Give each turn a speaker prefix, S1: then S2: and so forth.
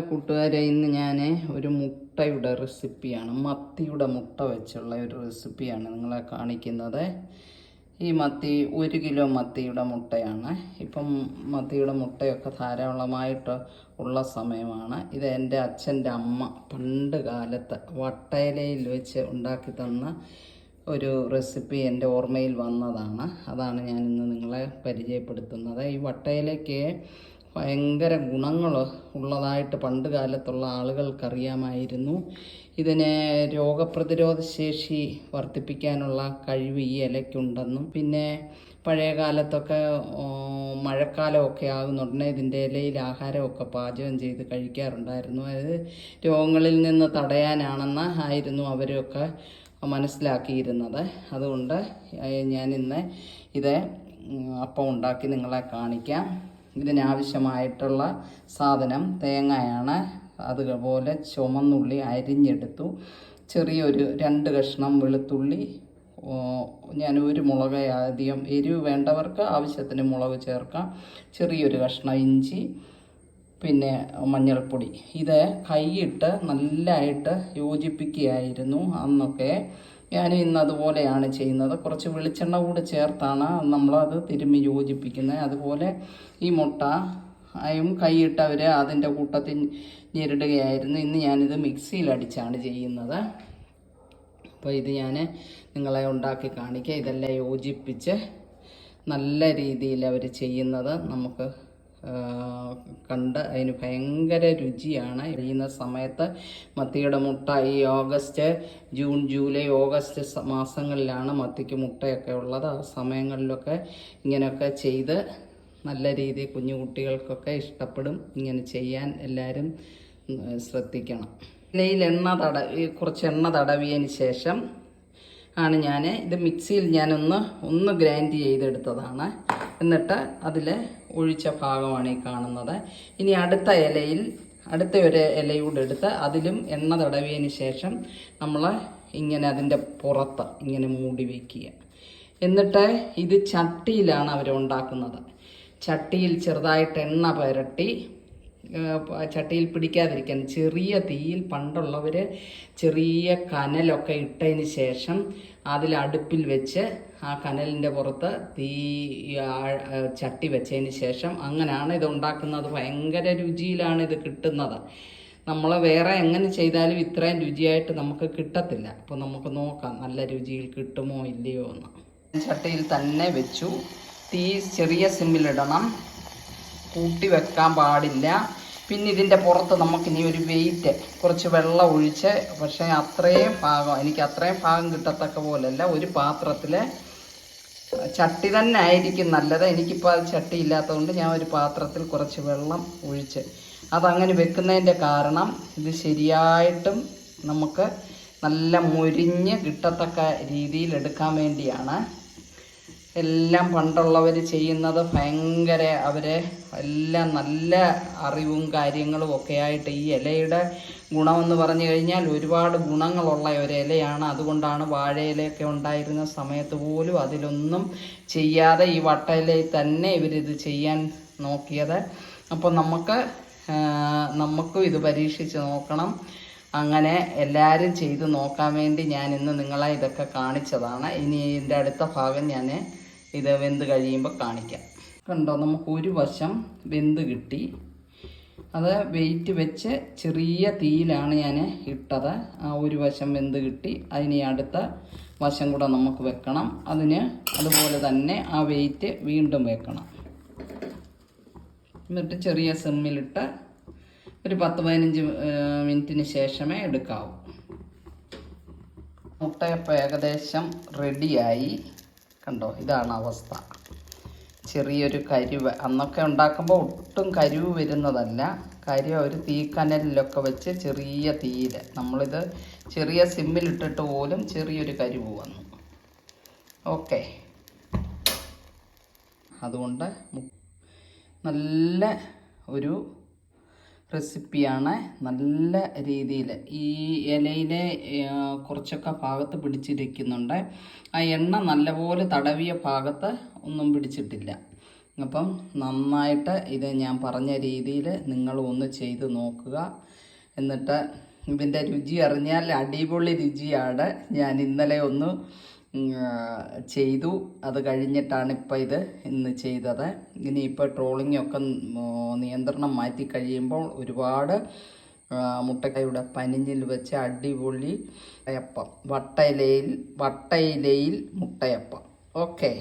S1: കൂട്ടുകാരെ, ഇന്ന് ഞാൻ ഒരു മുട്ടയുടെ റെസിപ്പിയാണ്, മത്തിയുടെ മുട്ട വെച്ചുള്ള ഒരു റെസിപ്പിയാണ് നിങ്ങളെ കാണിക്കുന്നത്. ഈ മത്തി 1 കിലോ മത്തിയുടെ മുട്ടയാണ്. ഇപ്പം മത്തിയുടെ മുട്ടയൊക്കെ ധാരാളമായിട്ട് ഉള്ള സമയമാണ്. ഇത് എൻ്റെ അച്ഛൻ്റെ അമ്മ പണ്ട് കാലത്ത് വട്ടയിലയിൽ വെച്ച് ഉണ്ടാക്കി തന്ന ഒരു റെസിപ്പി എൻ്റെ ഓർമ്മയിൽ വന്നതാണ്. അതാണ് ഞാൻ ഇന്ന് നിങ്ങളെ പരിചയപ്പെടുത്തുന്നത്. ഈ വട്ടയിലയ്ക്ക് ഭയങ്കര ഗുണങ്ങൾ ഉള്ളതായിട്ട് പണ്ട് കാലത്തുള്ള ആളുകൾക്കറിയാമായിരുന്നു. ഇതിന് രോഗപ്രതിരോധ ശേഷി വർദ്ധിപ്പിക്കാനുള്ള കഴിവ് ഈ ഇലയ്ക്കുണ്ടെന്നും, പിന്നെ പഴയ കാലത്തൊക്കെ മഴക്കാലമൊക്കെ ആകുന്നുടനെ ഇതിൻ്റെ ഇലയിൽ ആഹാരമൊക്കെ പാചകം ചെയ്ത് കഴിക്കാറുണ്ടായിരുന്നു. അത് രോഗങ്ങളിൽ നിന്ന് തടയാനാണെന്ന് ആയിരുന്നു അവരൊക്കെ മനസ്സിലാക്കിയിരുന്നത്. അതുകൊണ്ട് ഞാനിന്ന് ഇത് അപ്പം ഉണ്ടാക്കി നിങ്ങളെ കാണിക്കാം. ഇതിനാവശ്യമായിട്ടുള്ള സാധനം തേങ്ങയാണ്. അതുപോലെ ചുമന്നുള്ളി അരിഞ്ഞെടുത്തു, ചെറിയൊരു 2 കഷ്ണം വെളുത്തുള്ളി, ഞാൻ ഒരു മുളക്, അധികം എരിവ് വേണ്ടവർക്ക് ആവശ്യത്തിന് മുളക് ചേർക്കാം, ചെറിയൊരു കഷ്ണം ഇഞ്ചി, പിന്നെ മഞ്ഞൾപ്പൊടി. ഇത് കൈയിട്ട് നല്ലതായിട്ട് യോജിപ്പിക്കുകയായിരുന്നു അന്നൊക്കെ. ഞാൻ ഇന്ന് അതുപോലെയാണ് ചെയ്യുന്നത്. കുറച്ച് വെളിച്ചെണ്ണ കൂടി ചേർത്താണ് നമ്മളത് തിരുമ്മി യോജിപ്പിക്കുന്നത്. അതുപോലെ ഈ മുട്ടയും കൈയിട്ട് അവർ അതിൻ്റെ കൂട്ടത്തിൽ ഞെരടുകയായിരുന്നു. ഇന്ന് ഞാനിത് മിക്സിയിലടിച്ചാണ് ചെയ്യുന്നത്. അപ്പോൾ ഇത് ഞാൻ നിങ്ങളെ ഉണ്ടാക്കി കാണിക്കാം. ഇതെല്ലാം യോജിപ്പിച്ച് നല്ല രീതിയിൽ അവർ ചെയ്യുന്നത് നമുക്ക് കണ്ട് അതിന് ഭയങ്കര രുചിയാണ്. കഴിയുന്ന സമയത്ത് മത്തിയുടെ മുട്ട ഈ ഓഗസ്റ്റ്, ജൂൺ, ജൂലൈ, ഓഗസ്റ്റ് മാസങ്ങളിലാണ് മത്തിക്ക് മുട്ടയൊക്കെ ഉള്ളത്. ആ സമയങ്ങളിലൊക്കെ ഇങ്ങനെയൊക്കെ ചെയ്ത് നല്ല രീതിയിൽ കുഞ്ഞു കുട്ടികൾക്കൊക്കെ ഇഷ്ടപ്പെടും. ഇങ്ങനെ ചെയ്യാൻ എല്ലാവരും ശ്രദ്ധിക്കണം. ഇലയിൽ കുറച്ച് എണ്ണ തടവിയതിന് ശേഷം ആണ് ഞാൻ ഇത് മിക്സിയിൽ ഞാനൊന്ന് ഗ്രൈൻഡ് ചെയ്തെടുത്തതാണ്. എന്നിട്ട് അതിൽ ഒഴിച്ച ഭാഗമാണ് ഈ കാണുന്നത്. ഇനി അടുത്ത ഒരു ഇലയൂടെ എടുത്ത് അതിലും എണ്ണ തടവിയതിന് ശേഷം നമ്മൾ ഇങ്ങനെ അതിൻ്റെ പുറത്ത് ഇങ്ങനെ മൂടി വയ്ക്കുക. എന്നിട്ട് ഇത് ചട്ടിയിലാണ് അവർ ഉണ്ടാക്കുന്നത്. ചട്ടിയിൽ ചെറുതായിട്ട് എണ്ണ പുരട്ടി, ചട്ടിയിൽ പിടിക്കാതിരിക്കാൻ ചെറിയ തീയിൽ പണ്ടുള്ളവർ ചെറിയ കനലൊക്കെ ഇട്ടതിന് ശേഷം അതിൽ അടുപ്പിൽ വെച്ച് ആ കനലിൻ്റെ പുറത്ത് ചട്ടി വെച്ചതിന് ശേഷം അങ്ങനെയാണ് ഇത് ഉണ്ടാക്കുന്നത്. ഭയങ്കര രുചിയിലാണ് ഇത് കിട്ടുന്നത്. നമ്മൾ വേറെ എങ്ങനെ ചെയ്താലും ഇത്രയും രുചിയായിട്ട് നമുക്ക് കിട്ടത്തില്ല. അപ്പോൾ നമുക്ക് നോക്കാം നല്ല രുചിയിൽ കിട്ടുമോ ഇല്ലയോ എന്ന്. ചട്ടിയിൽ തന്നെ വെച്ചു. തീ ചെറിയ സിമ്മിലിടണം, കൂട്ടി വെക്കാൻ പാടില്ല. പിന്നെ ഇതിൻ്റെ പുറത്ത് നമുക്കിനി ഒരു വെയിറ്റ്, കുറച്ച് വെള്ളം ഒഴിച്ച്, പക്ഷേ എനിക്ക് അത്രയും ഭാഗം കിട്ടത്തക്ക പോലെയല്ല, ഒരു പാത്രത്തിൽ, ചട്ടി തന്നെ ആയിരിക്കും നല്ലത്. എനിക്കിപ്പോൾ അത് ചട്ടി ഇല്ലാത്തതുകൊണ്ട് ഞാൻ ഒരു പാത്രത്തിൽ കുറച്ച് വെള്ളം ഒഴിച്ച് അതങ്ങനെ വെക്കുന്നതിൻ്റെ കാരണം ഇത് ശരിയായിട്ടും നമുക്ക് നല്ല മൊരിഞ്ഞ് കിട്ടത്തക്ക രീതിയിൽ എടുക്കാൻ വേണ്ടിയാണ്. എല്ലാം പണ്ടുള്ളവർ ചെയ്യുന്നത് ഭയങ്കര, എല്ലാം നല്ല അറിവും കാര്യങ്ങളും ഒക്കെ ആയിട്ട്. ഈ ഇലയുടെ ഗുണമെന്ന് പറഞ്ഞു കഴിഞ്ഞാൽ ഒരുപാട് ഗുണങ്ങളുള്ള ഒരു ഇലയാണ്. അതുകൊണ്ടാണ് വാഴയിലയൊക്കെ ഉണ്ടായിരുന്ന സമയത്ത് പോലും അതിലൊന്നും ചെയ്യാതെ ഈ വട്ടയിലയിൽ തന്നെ ഇവരിത് ചെയ്യാൻ നോക്കിയത്. അപ്പോൾ നമുക്കും ഇത് പരീക്ഷിച്ച് നോക്കണം. അങ്ങനെ എല്ലാവരും ചെയ്ത് നോക്കാൻ വേണ്ടി ഞാൻ ഇന്ന് നിങ്ങളെ ഇതൊക്കെ കാണിച്ചതാണ്. ഇനി ഇതിൻ്റെ അടുത്ത ഭാഗം ഞാൻ ഇത് വെന്ത് കഴിയുമ്പോൾ കാണിക്കാം. കണ്ടോ, നമുക്ക് ഒരു വശം വെന്ത് കിട്ടി. അത് വെയിറ്റ് വെച്ച് ചെറിയ തീയിലാണ് ഞാൻ ഇട്ടത്. ആ ഒരു വശം വെന്ത് കിട്ടി. അതിന് അടുത്ത വശം കൂടെ നമുക്ക് വെക്കണം. അതുപോലെ തന്നെ ആ വെയിറ്റ് വീണ്ടും വെക്കണം. എന്നിട്ട് ചെറിയ സിമ്മിലിട്ട് ഒരു 10-15 മിനിറ്റിന് ശേഷമേ എടുക്കാവൂ. മുട്ടയപ്പം ഏകദേശം റെഡിയായി. കണ്ടോ, ഇതാണ് അവസ്ഥ. ചെറിയൊരു കരിവ്, അന്നൊക്കെ ഉണ്ടാക്കുമ്പോൾ ഒട്ടും കരിവ് വരുന്നതല്ല. ഒരു തീക്കനലിലൊക്കെ വെച്ച് ചെറിയ തീയിൽ, നമ്മളിത് ചെറിയ സിമ്മിലിട്ടിട്ട് പോലും ചെറിയൊരു കരിവ് വന്നു. ഓക്കെ, അതുകൊണ്ട് നല്ല ഒരു റെസിപ്പിയാണ്. നല്ല രീതിയിൽ ഈ ഇലയിലെ കുറച്ചൊക്കെ ഭാഗത്ത് പിടിച്ചിരിക്കുന്നുണ്ട്. ആ എണ്ണ നല്ലപോലെ തടവിയ ഭാഗത്ത് ഒന്നും പിടിച്ചിട്ടില്ല. അപ്പം നന്നായിട്ട് ഇത് ഞാൻ പറഞ്ഞ രീതിയിൽ നിങ്ങൾ ഒന്ന് ചെയ്ത് നോക്കുക. എന്നിട്ട് ഇതിൻ്റെ രുചി അറിഞ്ഞാൽ അടിപൊളി രുചിയാണ്. ഞാൻ ഇന്നലെ ഒന്ന് ചെയ്തു, അത് കഴിഞ്ഞിട്ടാണ് ഇത് ഇന്ന് ചെയ്തത്. ഇനിയിപ്പോൾ ട്രോളിങ്ങൊക്കെ നിയന്ത്രണം മാറ്റി കഴിയുമ്പോൾ ഒരുപാട് മുട്ടക്കയുടെ പനിഞ്ഞിൽ വെച്ച് അടിപൊളി മുട്ടയപ്പം, വട്ടയിലയിൽ മുട്ടയപ്പം. ഓക്കെ.